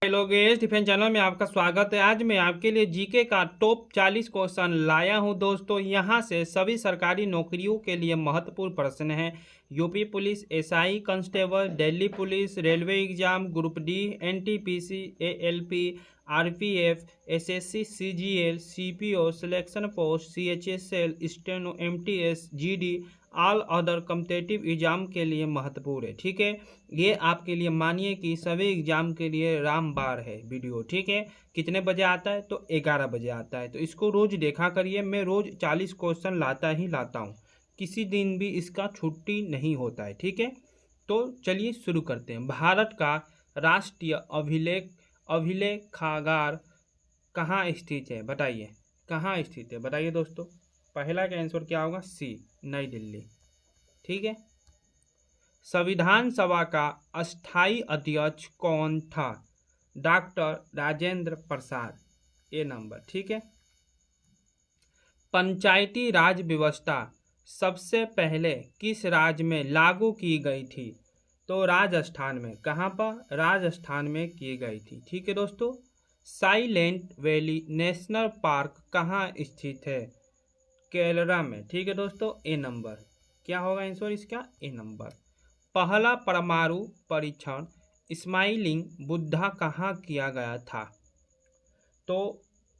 Hello guest, defence channel में आपका स्वागत है। आज मैं आपके लिए जीके का टॉप 40 क्वेश्चन लाया हूं दोस्तों। यहां से सभी सरकारी नौकरियों के लिए महत्वपूर्ण प्रश्न हैं। UP police, SI constable, Delhi police, railway exam, group D, NTPC, ALP, RPF, SSC, CGL, CPO, selection post, CHSL, steno, MTS, GD, all other competitive exam के लिए महत्वपूर्ण है। ठीक है, ये आपके लिए मानिए कि सभी एग्जाम के लिए रामबाण है वीडियो। ठीक है, कितने बजे आता है? तो 11 बजे आता है। तो इसको रोज देखा करिए। मैं रोज 40 क्वेश्चन लाता ही लाता हूँ, किसी दिन भी इसका छुट्टी नहीं होता है। ठीक है, तो चलिए शुरू करते हैं। भारत का राष्ट्रीय अभिलेखागार कहाँ स्थित है? बताइए, कहाँ स्थित है? बताइए दोस्तों। पहला का आंसर क्या होगा? सी, नई दिल्ली। ठीक है, संविधान सभा का अस्थायी अध्यक्ष कौन था? डॉक्टर राजेंद्र प्रसाद, ए नंबर। ठीक है, पंचायती राज व्यवस्था सबसे पहले किस राज्य में लागू की गई थी? तो राजस्थान में। कहाँ पर? राजस्थान में की गई थी। ठीक है दोस्तों, साइलेंट वैली नेशनल पार्क कहाँ स्थित है? केरला में। ठीक है दोस्तों, ए नंबर। क्या होगा आंसर इसका? ए नंबर। पहला परमाणु परीक्षण स्माइलिंग बुद्धा कहाँ किया गया था? तो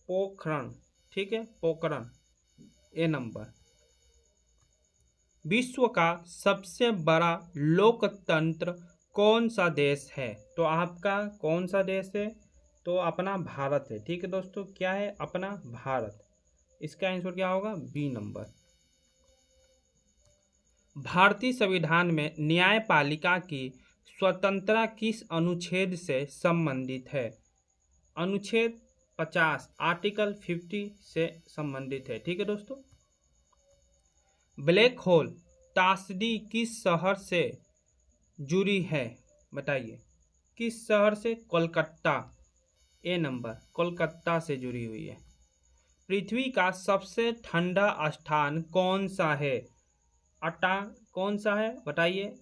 पोखरण। ठीक है, पोखरण, ए नंबर। विश्व का सबसे बड़ा लोकतंत्र कौन सा देश है? तो आपका कौन सा देश है? तो अपना भारत है। ठीक है दोस्तों, क्या है? अपना भारत। इसका आंसर क्या होगा? B number. भारतीय संविधान में न्यायपालिका की स्वतंत्रता किस अनुच्छेद से संबंधित है? अनुच्छेद 50, आर्टिकल 50 से संबंधित है। ठीक है दोस्तों। ब्लैक होल त्रासदी किस शहर से जुड़ी है? बताइए, किस शहर से? कोलकाता, ए नंबर। कोलकाता से जुड़ी हुई है। पृथ्वी का सबसे ठंडा स्थान कौन सा है? कौन सा है? बताइए।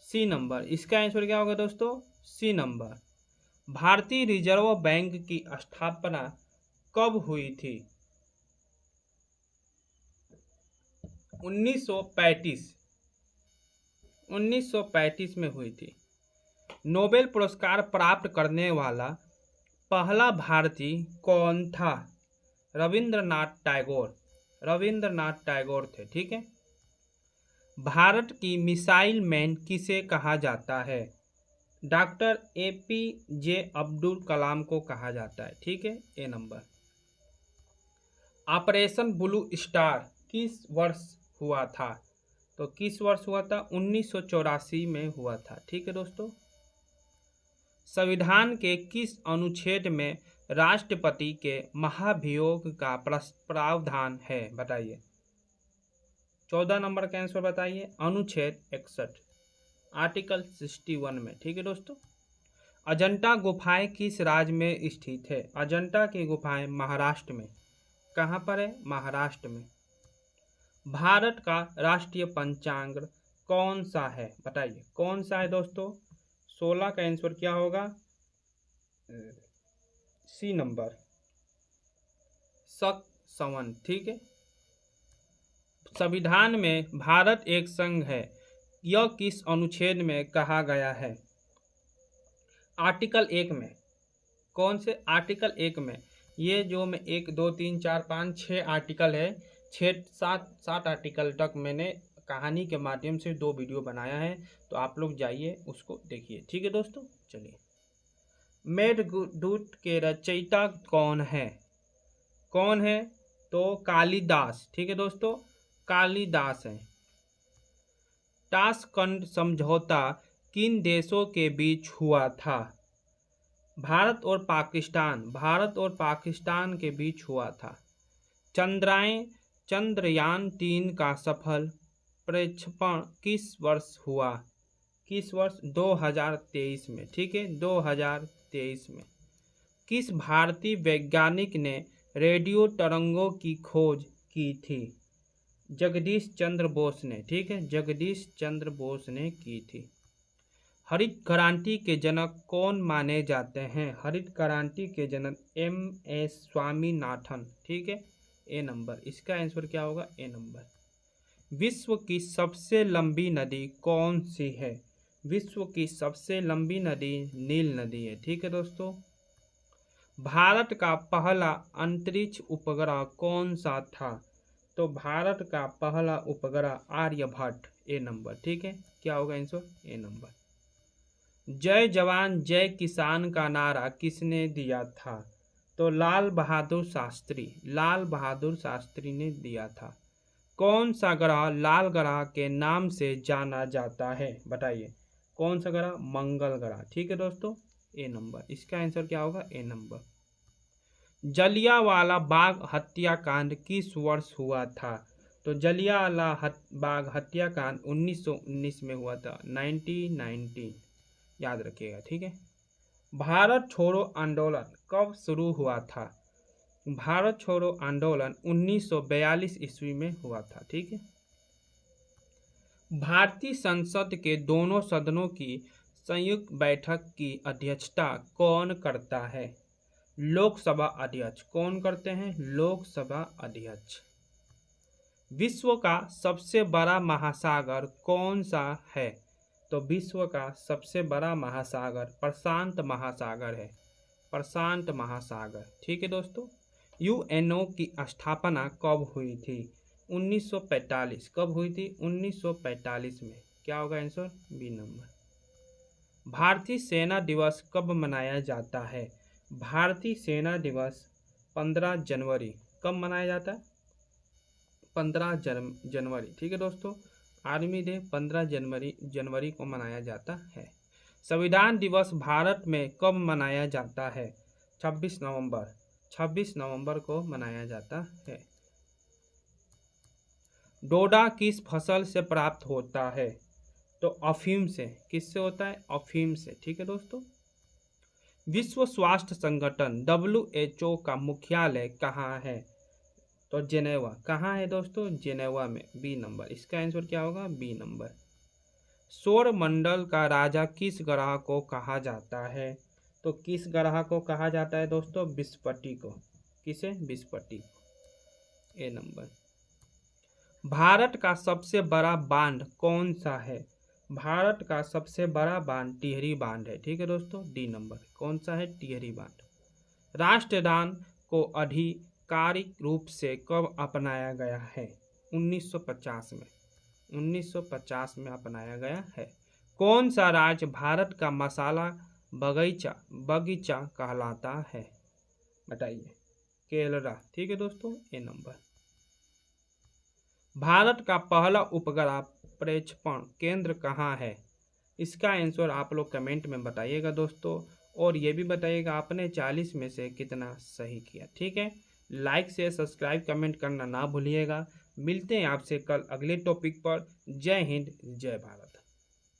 सी नंबर। इसका आंसर क्या होगा दोस्तों? C number. भारतीय रिजर्व बैंक की स्थापना कब हुई थी? 1935 में हुई थी। नोबेल पुरस्कार प्राप्त करने वाला पहला भारतीय कौन था? रविंद्रनाथ टैगोर। रविंद्रनाथ टैगोर थे। ठीक है, भारत की मिसाइल मैन किसे कहा जाता है? डॉक्टर एपीजे अब्दुल कलाम को कहा जाता है। ठीक है, ए नंबर। ऑपरेशन ब्लू स्टार किस वर्ष हुआ था? तो किस वर्ष हुआ था? 1984 में हुआ था। ठीक है दोस्तों। संविधान के किस अनुच्छेद में राष्ट्रपति के महाभियोग का प्रावधान है? बताइए। 14 नंबर का आंसर बताइए। अनुच्छेद 61, आर्टिकल 61 में। ठीक है दोस्तों। अजंता गुफाएं किस राज्य में स्थित है? अजंता की गुफाएं महाराष्ट्र में। कहाँ पर है? महाराष्ट्र में। भारत का राष्ट्रीय पंचांग कौन सा है? बताइए, कौन सा है दोस्तों? 16 का आंसर क्या होगा? सी नंबर, शक संवत। ठीक है, संविधान में भारत एक संघ है, यह किस अनुच्छेद में कहा गया है? आर्टिकल 1 में। कौन से? आर्टिकल 1 में। ये जो मैं 1 2 3 4 5 6 आर्टिकल है, 7 आर्टिकल तक मैंने कहानी के माध्यम से 2 वीडियो बनाया है, तो आप लोग जाइए उसको देखिए। ठीक है दोस्तों, चलिए। मेघदूत के रचयिता कौन है? कौन है? तो कालिदास। ठीक है दोस्तों, कालिदास है। ताशकंद समझौता किन देशों के बीच हुआ था? भारत और पाकिस्तान। भारत और पाकिस्तान के बीच हुआ था। चंद्रयान 3 का सफल प्रक्षेपण किस वर्ष हुआ? किस वर्ष? 2023 में। ठीक है, 2023 में। किस भारतीय वैज्ञानिक ने रेडियो तरंगों की खोज की थी? जगदीश चंद्र बोस ने। ठीक है, जगदीश चंद्र बोस ने की थी। हरित क्रांति के जनक कौन माने जाते हैं? हरित क्रांति के जनक MS स्वामीनाथन। ठीक है, ए नंबर। इसका आंसर क्या होगा? ए नंबर। विश्व की सबसे लंबी नदी कौन सी है? विश्व की सबसे लंबी नदी नील नदी है। ठीक है दोस्तों। भारत का पहला अंतरिक्ष उपग्रह कौन सा था? तो भारत का पहला उपग्रह आर्यभट्ट। ए नंबर। ठीक है, क्या होगा आंसर? ए नंबर। जय जवान जय किसान का नारा किसने दिया था? तो लाल बहादुर शास्त्री। लाल बहादुर शास्त्री ने दिया था। कौन सा ग्रह लाल ग्रह के नाम से जाना जाता है? बताइए कौन सा ग्रह? मंगल ग्रह। ठीक है दोस्तों, ए नंबर। इसका आंसर क्या होगा? ए नंबर। जलियांवाला बाग हत्याकांड किस वर्ष हुआ था? तो जलियांवाला बाग हत्याकांड 1919 में हुआ था, 1919, याद रखिएगा। ठीक है। भारत छोड़ो आंदोलन कब शुरू हुआ था? भारत छोड़ो आंदोलन 1942 ईस्वी में हुआ था। ठीक है। भारतीय संसद के दोनों सदनों की संयुक्त बैठक की अध्यक्षता कौन करता है? लोकसभा अध्यक्ष। कौन करते हैं? लोकसभा अध्यक्ष। विश्व का सबसे बड़ा महासागर कौन सा है? तो विश्व का सबसे बड़ा महासागर प्रशांत महासागर है। प्रशांत महासागर। ठीक है दोस्तों। UNO की स्थापना कब हुई थी? 1945। कब हुई थी? 1945 में। क्या होगा आंसर? B number. भारतीय सेना दिवस कब मनाया जाता है? भारतीय सेना दिवस 15 जनवरी। कब मनाया जाता है? 15 जनवरी। ठीक है दोस्तों। आर्मी डे 15 जनवरी को मनाया जाता है। संविधान दिवस भारत में कब मनाया जाता है? 26 नवंबर। 26 नवंबर को मनाया जाता है। डोडा किस फसल से प्राप्त होता है? तो अफीम से। किससे होता है? अफीम से। ठीक है दोस्तों। विश्व स्वास्थ्य संगठन WHO का मुख्यालय कहाँ है? तो जेनेवा। कहाँ है दोस्तों? जेनेवा में। B number. इसका आंसर क्या होगा? B number. सौर मंडल का राजा किस ग्रह को कहा जाता है? तो किस ग्रह को कहा जाता है दोस्तों? बृहस्पति को। किसे? बृहस्पति। ए नंबर। भारत का सबसे बड़ा बांध कौन सा है? भारत का सबसे बड़ा बांध टिहरी बांध है। ठीक है दोस्तों। D number. कौन सा है? टिहरी बांध। राष्ट्रगान को आधिकारिक रूप से कब अपनाया गया है? 1950 में। 1950 में अपनाया गया है। कौन सा राज्य भारत का मसाला बगीचा कहलाता है? बताइए। केरला। ठीक है दोस्तों। ए नंबर। भारत का पहला उपग्रह प्रक्षेपण केंद्र कहाँ है? इसका आंसर आप लोग कमेंट में बताइएगा दोस्तों, और ये भी बताइएगा आपने 40 में से कितना सही किया। ठीक है। लाइक शेयर सब्सक्राइब कमेंट करना ना भूलिएगा। मिलते हैं आपसे कल अगले टॉपिक पर। जय हिंद, जय भारत।